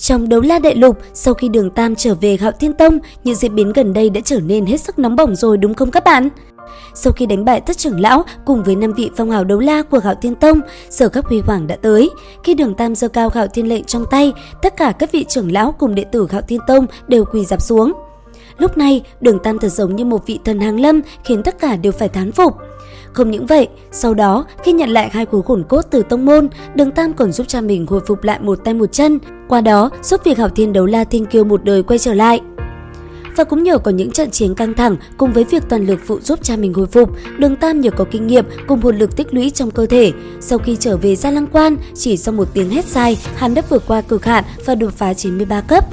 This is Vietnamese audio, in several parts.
Trong đấu la đại lục, sau khi Đường Tam trở về Hạo Thiên Tông, những diễn biến gần đây đã trở nên hết sức nóng bỏng rồi đúng không các bạn? Sau khi đánh bại Thất trưởng lão cùng với 5 vị phong hào đấu la của Hạo Thiên Tông, giờ khắc huy hoàng đã tới. Khi Đường Tam giơ cao Hạo Thiên lệnh trong tay, tất cả các vị trưởng lão cùng đệ tử Hạo Thiên Tông đều quỳ rạp xuống. Lúc này, Đường Tam thật giống như một vị thần hàng lâm, khiến tất cả đều phải thán phục. Không những vậy, sau đó khi nhận lại 2 khối hồn cốt từ tông môn, Đường Tam còn giúp cha mình hồi phục lại một tay một chân, qua đó giúp việc Hạo Thiên đấu la thiên kiêu một đời quay trở lại. Và cũng nhờ có những trận chiến căng thẳng cùng với việc toàn lực phụ giúp cha mình hồi phục, Đường Tam nhờ có kinh nghiệm cùng hồn lực tích lũy trong cơ thể. Sau khi trở về Gia Lăng Quan, chỉ sau một tiếng hét dài, hắn đã vượt qua cực hạn và đột phá 93 cấp.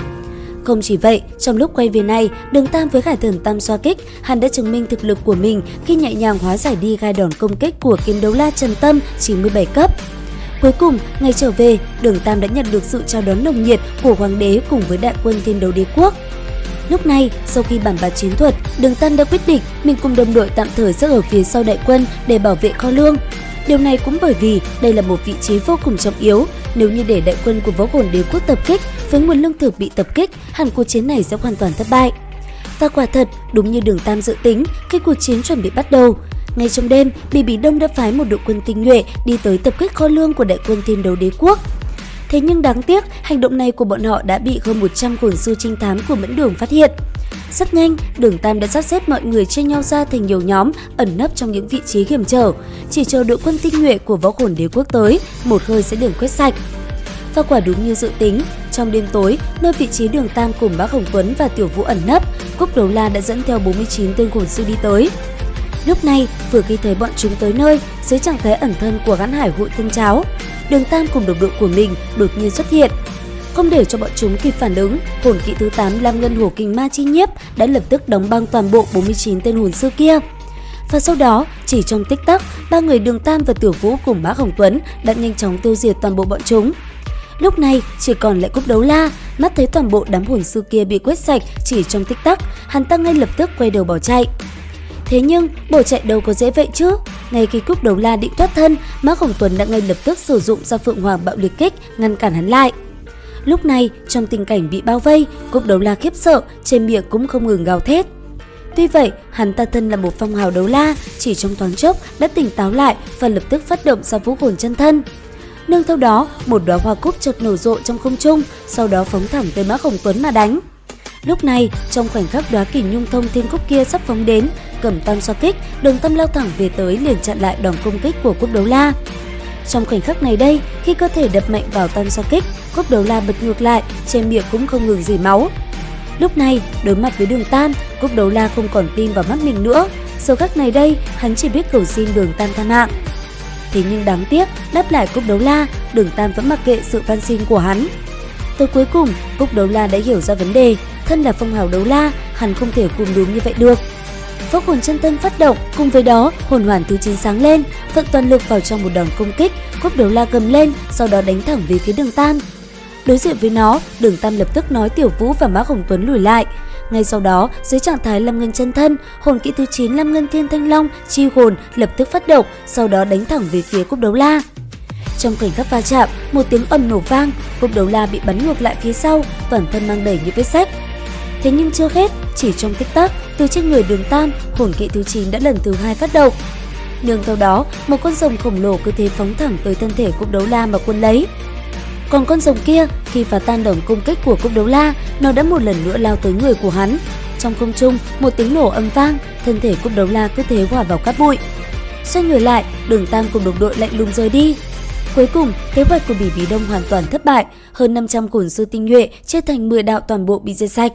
Không chỉ vậy, trong lúc quay về này, Đường Tam với khải thần tam xoa kích, hắn đã chứng minh thực lực của mình khi nhẹ nhàng hóa giải đi gai đòn công kích của kiếm đấu la Trần Tâm 97 cấp. Cuối cùng, ngày trở về, Đường Tam đã nhận được sự chào đón nồng nhiệt của Hoàng đế cùng với đại quân Thiên Đấu Đế Quốc. Lúc này, sau khi bàn bạc chiến thuật, Đường Tam đã quyết định mình cùng đồng đội tạm thời giữ ở phía sau đại quân để bảo vệ kho lương. Điều này cũng bởi vì đây là một vị trí vô cùng trọng yếu. Nếu như để đại quân của Võ Hồn Đế Quốc tập kích, với nguồn lương thực bị tập kích, hẳn cuộc chiến này sẽ hoàn toàn thất bại. Và quả thật, đúng như Đường Tam dự tính, khi cuộc chiến chuẩn bị bắt đầu, ngay trong đêm, Bỉ Bí Đông đã phái một đội quân tinh nhuệ đi tới tập kích kho lương của đại quân Thiên Đấu Đế Quốc. Thế nhưng đáng tiếc, hành động này của bọn họ đã bị hơn 100 hồn sư trinh thám của Mẫn Đường phát hiện. Rất nhanh, Đường Tam đã sắp xếp mọi người chia nhau ra thành nhiều nhóm, ẩn nấp trong những vị trí hiểm trở, chỉ chờ đội quân tinh nhuệ của Võ Hồn Đế Quốc tới, một hơi sẽ được quét sạch. Và quả đúng như dự tính, trong đêm tối, nơi vị trí Đường Tam cùng Bác Hồng Tuấn và Tiểu Vũ ẩn nấp, Cúc Đấu La đã dẫn theo 49 tên hồn sư đi tới. Lúc này, vừa khi thấy bọn chúng tới nơi, dưới trạng thái ẩn thân của Hãn Hải Hội Tân Cháo, Đường Tam cùng đồng đội của mình đột nhiên xuất hiện. Không để cho bọn chúng kịp phản ứng, hồn kỵ thứ 8 Lam Ngân Hổ Kình Ma Chi Nhiếp đã lập tức đóng băng toàn bộ 49 tên hồn sư kia. Và sau đó, chỉ trong tích tắc, 3 người Đường Tam và Tiểu Vũ cùng Bác Hồng Tuấn đã nhanh chóng tiêu diệt toàn bộ bọn chúng. Lúc này, chỉ còn lại Cúc Đấu La, mắt thấy toàn bộ đám hồn sư kia bị quét sạch chỉ trong tích tắc, hắn ta ngay lập tức quay đầu bỏ chạy. Thế nhưng, bỏ chạy đâu có dễ vậy chứ? Ngay khi Cúc Đấu La định thoát thân, Bác Hồng Tuấn đã ngay lập tức sử dụng ra Phượng Hoàng Bạo Liệt Kích ngăn cản hắn lại. Lúc này, trong tình cảnh bị bao vây, Cúc Đấu La khiếp sợ, trên miệng cũng không ngừng gào thét. Tuy vậy, hắn ta thân là một phong hào đấu la, chỉ trong thoáng chốc đã tỉnh táo lại và lập tức phát động ra Vũ Hồn Chân Thân. Nương theo đó, một đóa hoa cúc chợt nở rộ trong không trung, sau đó phóng thẳng tới Bác Hồng Tuấn mà đánh. Lúc này, trong khoảnh khắc đóa kỷ nhung thông thiên cúc kia sắp phóng đến, cầm tam xoa kích, Đường Tam lao thẳng về tới liền chặn lại đòn công kích của Cúc Đấu La. Trong khoảnh khắc này đây, khi cơ thể đập mạnh vào tam xoa kích, Cúc Đấu La bật ngược lại, trên miệng cũng không ngừng rỉ máu. Lúc này, đối mặt với Đường Tam, Cúc Đấu La không còn tin vào mắt mình nữa. Giờ khắc này đây, hắn chỉ biết cầu xin Đường Tam tha mạng. Thế nhưng đáng tiếc, đáp lại Cúc Đấu La, Đường Tam vẫn mặc kệ sự van xin của hắn. Tới cuối cùng, Cúc Đấu La đã hiểu ra vấn đề, thân là phong hào đấu la, hắn không thể cùng đúng như vậy được. Võ Hồn Chân Thân phát động, cùng với đó, hồn hoàn thứ 9 sáng lên, vận toàn lực vào trong một đòn công kích, Cúc Đấu La gầm lên, sau đó đánh thẳng về phía Đường Tam. Đối diện với nó, Đường Tam lập tức nói Tiểu Vũ và Mác Hồng Tuấn lùi lại. Ngay sau đó, dưới trạng thái Lam Ngân Chân Thân, hồn kỹ thứ 9 Lam Ngân Thiên Thanh Long chi hồn lập tức phát động, sau đó đánh thẳng về phía Cúc Đấu La. Trong khoảnh khắc va chạm, một tiếng ầm nổ vang, Cúc Đấu La bị bắn ngược lại phía sau, toàn thân mang đầy những vết rách. Thế nhưng chưa hết, chỉ trong tích tắc, từ trên người Đường Tam, hồn kỹ thứ 9 đã lần thứ 2 phát động. Nương theo đó, một con rồng khổng lồ cứ thế phóng thẳng tới thân thể Cúc Đấu La mà cuốn lấy. Còn con rồng kia, khi phá tan đòn công kích của Cúc Đấu La, nó đã một lần nữa lao tới người của hắn. Trong không trung, một tiếng nổ âm vang, thân thể Cúc Đấu La cứ thế hòa vào cát bụi. Xoay người lại, Đường Tam cùng đồng đội lạnh lùng rời đi. Cuối cùng, kế hoạch của Bỉ Bí Đông hoàn toàn thất bại, hơn 500 hồn sư tinh nhuệ chia thành 10 đạo toàn bộ bị diệt sạch.